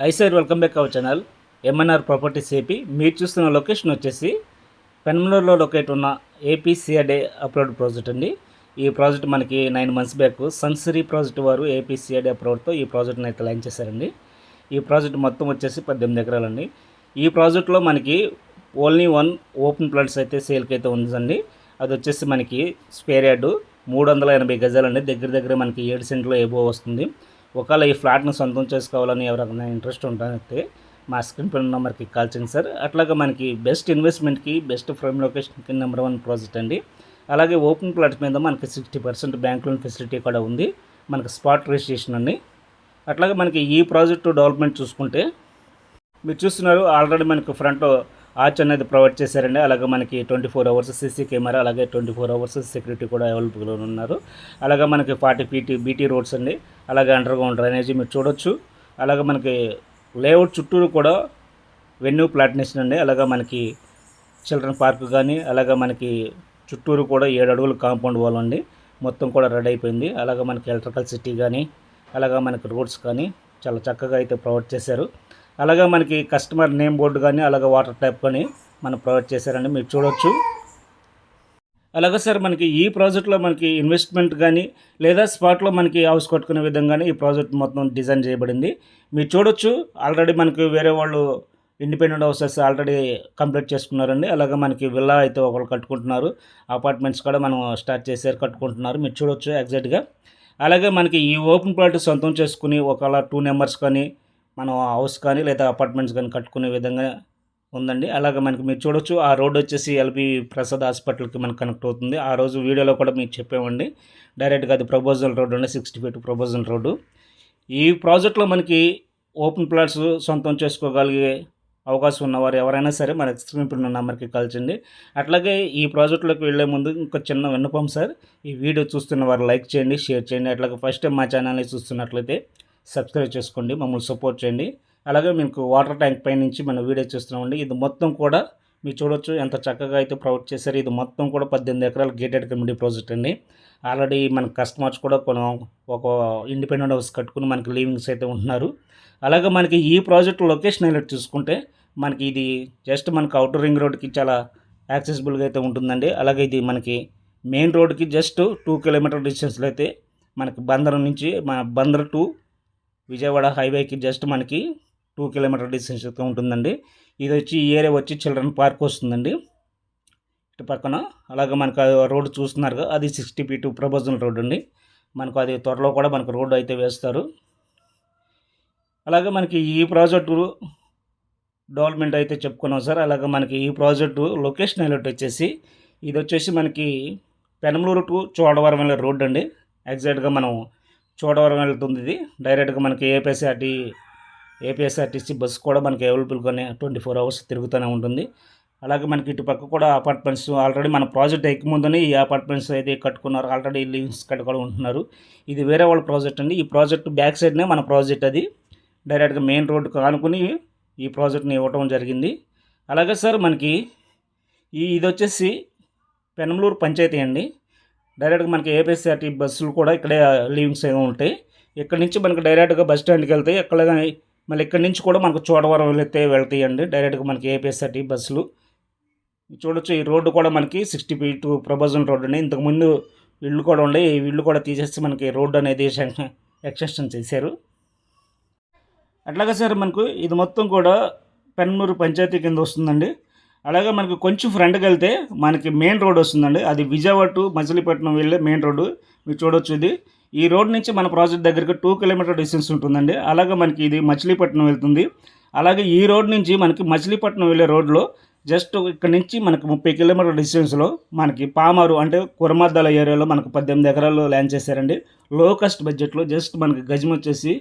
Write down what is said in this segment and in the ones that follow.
High sir, welcome back our channel MNR properties AP. మీరు చూస్తున్న location వచ్చేసి పెనమలూరులో locate ఉన్న ఏపీసీఆర్డే అప్రూవ్డ్ ప్రాజెక్ట్ అండి. ఈ ప్రాజెక్ట్ మనకి 9 months బ్యాక్ సన్సిరీ ప్రాజెక్ట్ వారు ఏపీసీఆర్డే అప్రూవ్డ్తో ఈ ప్రాజెక్ట్ని అయితే లాంచ్ చేశారండి. ఈ ప్రాజెక్ట్ మొత్తం వచ్చేసి 18 ఎకరాలండి. ఈ ప్రాజెక్ట్లో మనకి ఓన్లీ 1 ఓపెన్ ప్లాట్స్ అయితే సేల్కి అయితే ఉందండి. అది వచ్చేసి మనకి స్క్వేర్ యార్డు 380 గజాలండి. దగ్గర మనకి 7 సెంట్లో ఏబో వస్తుంది. ఒకవేళ ఈ ఫ్లాట్ను సొంతం చేసుకోవాలని ఎవరైనా ఇంట్రెస్ట్ ఉంటే మా స్క్రీన్ పైన నెంబర్కి కాల్ చేయండి సార్. అట్లాగే మనకి బెస్ట్ ఇన్వెస్ట్మెంట్కి బెస్ట్ ప్రైమ్ లొకేషన్కి నెంబర్ 1 ప్రాజెక్ట్ అండి. అలాగే ఓపెన్ ప్లాట్ మీద మనకి 60% బ్యాంక్ లోన్ ఫెసిలిటీ కూడా ఉంది. మనకి స్పాట్ రిజిస్ట్రేషన్ అండి. అట్లాగే మనకి ఈ ప్రాజెక్టు డెవలప్మెంట్ చూసుకుంటే మీరు చూస్తున్నారు, ఆల్రెడీ మనకి ఫ్రంట్ ఆర్చ్ అనేది ప్రొవైడ్ చేశారండి. అలాగే మనకి 24 hours సీసీ కెమెరా, అలాగే 24 hours సెక్యూరిటీ కూడా అవైలబుల్గా ఉన్నారు. అలాగే మనకి 40 feet బీటీ రోడ్స్ అండి. అలాగే అండర్గ్రౌండ్ డ్రైనేజీ మీరు చూడొచ్చు. అలాగే మనకి లేఅవుట్ చుట్టూరు కూడా వెన్యూ ప్లాట్నేషన్ అండి. అలాగే మనకి చిల్డ్రన్ పార్క్ కానీ, అలాగే మనకి చుట్టూరు కూడా 7 అడుగుల కాంపౌండ్ వాల్ అండి. మొత్తం కూడా రెడీ అయిపోయింది. అలాగే మనకి ఎలక్ట్రికల్ సిటీ కానీ, అలాగే మనకి రోడ్స్ కానీ చాలా చక్కగా అయితే ప్రొవైడ్ చేశారు. అలాగే మనకి కస్టమర్ నేమ్ బోర్డు కానీ, అలాగే వాటర్ ట్యాప్ కానీ మనం ప్రొవైడ్ చేశారండి, మీరు చూడొచ్చు. అలాగే సార్ మనకి ఈ ప్రాజెక్ట్లో మనకి ఇన్వెస్ట్మెంట్ కానీ లేదా స్పాట్లో మనకి హౌస్ కట్టుకునే విధంగానే ఈ ప్రాజెక్ట్ మొత్తం డిజైన్ చేయబడింది. మీరు చూడొచ్చు, ఆల్రెడీ మనకి వేరే వాళ్ళు ఇండిపెండెంట్ హౌసెస్ ఆల్రెడీ కంప్లీట్ చేసుకున్నారండి. అలాగే మనకి విల్లా అయితే ఒకళ్ళు కట్టుకుంటున్నారు. అపార్ట్మెంట్స్ కూడా మనం స్టార్ట్ చేశారు, కట్టుకుంటున్నారు, మీరు చూడొచ్చు ఎగ్జాక్ట్గా. అలాగే మనకి ఈ ఓపెన్ ప్లాట్ సొంతం చేసుకుని ఒకవేళ 2 members కానీ మనం హౌస్ కానీ లేదా అపార్ట్మెంట్స్ కానీ కట్టుకునే విధంగా ఉందండి. అలాగే మనకి మీరు చూడొచ్చు, ఆ రోడ్ వచ్చేసి ఎల్బీ ప్రసాద్ హాస్పిటల్కి మనకు కనెక్ట్ అవుతుంది. ఆ రోజు వీడియోలో కూడా మీకు చెప్పామండి. డైరెక్ట్గా అది ప్రపోజల్ రోడ్ అండి, 60 feet ప్రపోజల్ రోడ్డు. ఈ ప్రాజెక్ట్లో మనకి ఓపెన్ ప్లాట్స్ సొంతం చేసుకోగలిగే అవకాశం ఉన్నవారు ఎవరైనా సరే మన స్క్రీన్ పైన ఉన్న నెంబర్కి కాల్ చేయండి. అట్లాగే ఈ ప్రాజెక్టులోకి వెళ్ళే ముందు ఇంకో చిన్న విన్నపం సార్, ఈ వీడియో చూస్తున్న వారు లైక్ చేయండి, షేర్ చేయండి. అట్లాగే ఫస్ట్ టైం మా ఛానల్ని చూస్తున్నట్లయితే సబ్స్క్రైబ్ చేసుకోండి, మమ్మల్ని సపోర్ట్ చేయండి. అలాగే మీకు వాటర్ ట్యాంక్ పై నుంచి మన వీడియో చూస్తున్నామండి. ఇది మొత్తం కూడా మీరు చూడొచ్చు ఎంత చక్కగా అయితే ప్రొవైడ్ చేశారు. ఇది మొత్తం కూడా 18 ఎకరాల గేటెడ్ కమ్యూనిటీ ప్రాజెక్ట్ అండి. ఆల్రెడీ మన కస్టమర్స్ కూడా ఒక ఇండిపెండెంట్ హౌస్ కట్టుకుని మనకి లివింగ్స్ అయితే ఉంటున్నారు. అలాగే మనకి ఈ ప్రాజెక్ట్ లొకేషన్ హైలైట్ చూసుకుంటే మనకి ఇది జస్ట్ మనకి అవుటర్ రింగ్ రోడ్కి చాలా యాక్సెసిబుల్గా అయితే ఉంటుందండి. అలాగే ఇది మనకి మెయిన్ రోడ్కి జస్ట్ 2 kilometer డిస్టెన్స్లో అయితే మనకి బందర్ నుంచి బందర్ టు విజయవాడ హైవేకి జస్ట్ మనకి 2 kilometer డిస్టెన్స్ అయితే ఉంటుందండి. ఇది వచ్చి ఈ ఏరియా వచ్చి చిల్డ్రన్ పార్క్ వస్తుందండి ఇటు పక్కన. అలాగే మనకు రోడ్డు చూస్తున్నారు, అది 60 feet ప్రపోజల్ రోడ్ అండి. మనకు అది త్వరలో కూడా మనకు రోడ్డు అయితే వేస్తారు. అలాగే మనకి ఈ ప్రాజెక్టు డెవలప్మెంట్ అయితే చెప్పుకున్నాం సార్. అలాగే మనకి ఈ ప్రాజెక్టు లొకేషన్ హైలైట్ వచ్చేసి ఇది వచ్చేసి మనకి పెనమలూరు టు చోడవరం వెళ్ళే రోడ్ అండి. ఎగ్జాక్ట్గా మనం చోడవరం వెళ్తుంది. ఇది డైరెక్ట్గా మనకి ఏపీఎస్ఆర్టీసీ బస్సు కూడా మనకి అవైలబుల్గానే 24 hours తిరుగుతూనే ఉంటుంది. అలాగే మనకి ఇటు పక్క కూడా అపార్ట్మెంట్స్ ఆల్రెడీ మన ప్రాజెక్ట్ ఎక్కముందని ఈ అపార్ట్మెంట్స్ అయితే కట్టుకున్నారు. ఆల్రెడీ లివింగ్స్ కూడా ఉంటున్నారు. ఇది వేరే వాళ్ళ ప్రాజెక్ట్ అండి. ఈ ప్రాజెక్ట్ బ్యాక్ సైడ్నే మన ప్రాజెక్ట్, అది డైరెక్ట్గా మెయిన్ రోడ్డుకు ఆనుకుని ఈ ప్రాజెక్ట్ని ఇవ్వటం జరిగింది. అలాగే సార్ మనకి ఇది వచ్చేసి పెనమలూరు పంచాయతీ అండి. డైరెక్ట్గా మనకి ఏపీఎస్ఆర్టీ బస్సులు కూడా ఇక్కడే లీవింగ్స్ ఏమో ఉంటాయి. ఇక్కడి నుంచి మనకి డైరెక్ట్గా బస్ స్టాండ్కి వెళ్తాయి. ఎక్కడ మళ్ళీ ఇక్కడి నుంచి కూడా మనకు చోడవరం వెళ్తాయి అండి డైరెక్ట్గా మనకి ఏపీఎస్ఆర్టీ బస్సులు. చూడొచ్చు, ఈ రోడ్డు కూడా మనకి 60 feet ప్రపోజల్ రోడ్ అండి. ఇంతకుముందు ఇళ్ళు కూడా ఉండే, ఈ ఇళ్ళు కూడా తీసేసి మనకి రోడ్డు అనేది ఎక్స్టెన్షన్ చేశారు. అట్లాగే సార్ మనకు ఇది మొత్తం కూడా పెనమలూరు పంచాయతీ కింద వస్తుందండి. అలాగే మనకి కొంచెం ఫ్రంట్కి వెళ్తే మనకి మెయిన్ రోడ్ వస్తుందండి. అది విజయవాడ టు మచిలీపట్నం వెళ్ళే మెయిన్ రోడ్డు, మీరు చూడొచ్చు. ఇది ఈ రోడ్ నుంచి మన ప్రాజెక్ట్ దగ్గరికి 2 kilometer డిస్టెన్స్ ఉంటుందండి. అలాగే మనకి ఇది మచిలీపట్నం వెళ్తుంది. అలాగే ఈ రోడ్ నుంచి మనకి మచిలీపట్నం వెళ్ళే రోడ్లో జస్ట్ ఇక్కడ నుంచి మనకి 30 kilometer డిస్టెన్స్లో మనకి పామారు అంటే కురమద్దాల ఏరియాలో మనకు 18 ఎకరాలు ల్యాండ్ చేశారండి. లో కాస్ట్ బడ్జెట్లో జస్ట్ మనకి గజం వచ్చేసి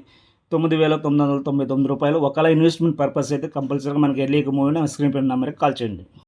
9,999 రూపాయలు. ఒకవేళ ఇన్వెస్ట్మెంట్ పర్పస్ అయితే కంపల్సరీగా మనకి ఎర్లీగా మూవ్ స్క్రీన్ పైన నెంబర్కి కాల్ చేయండి.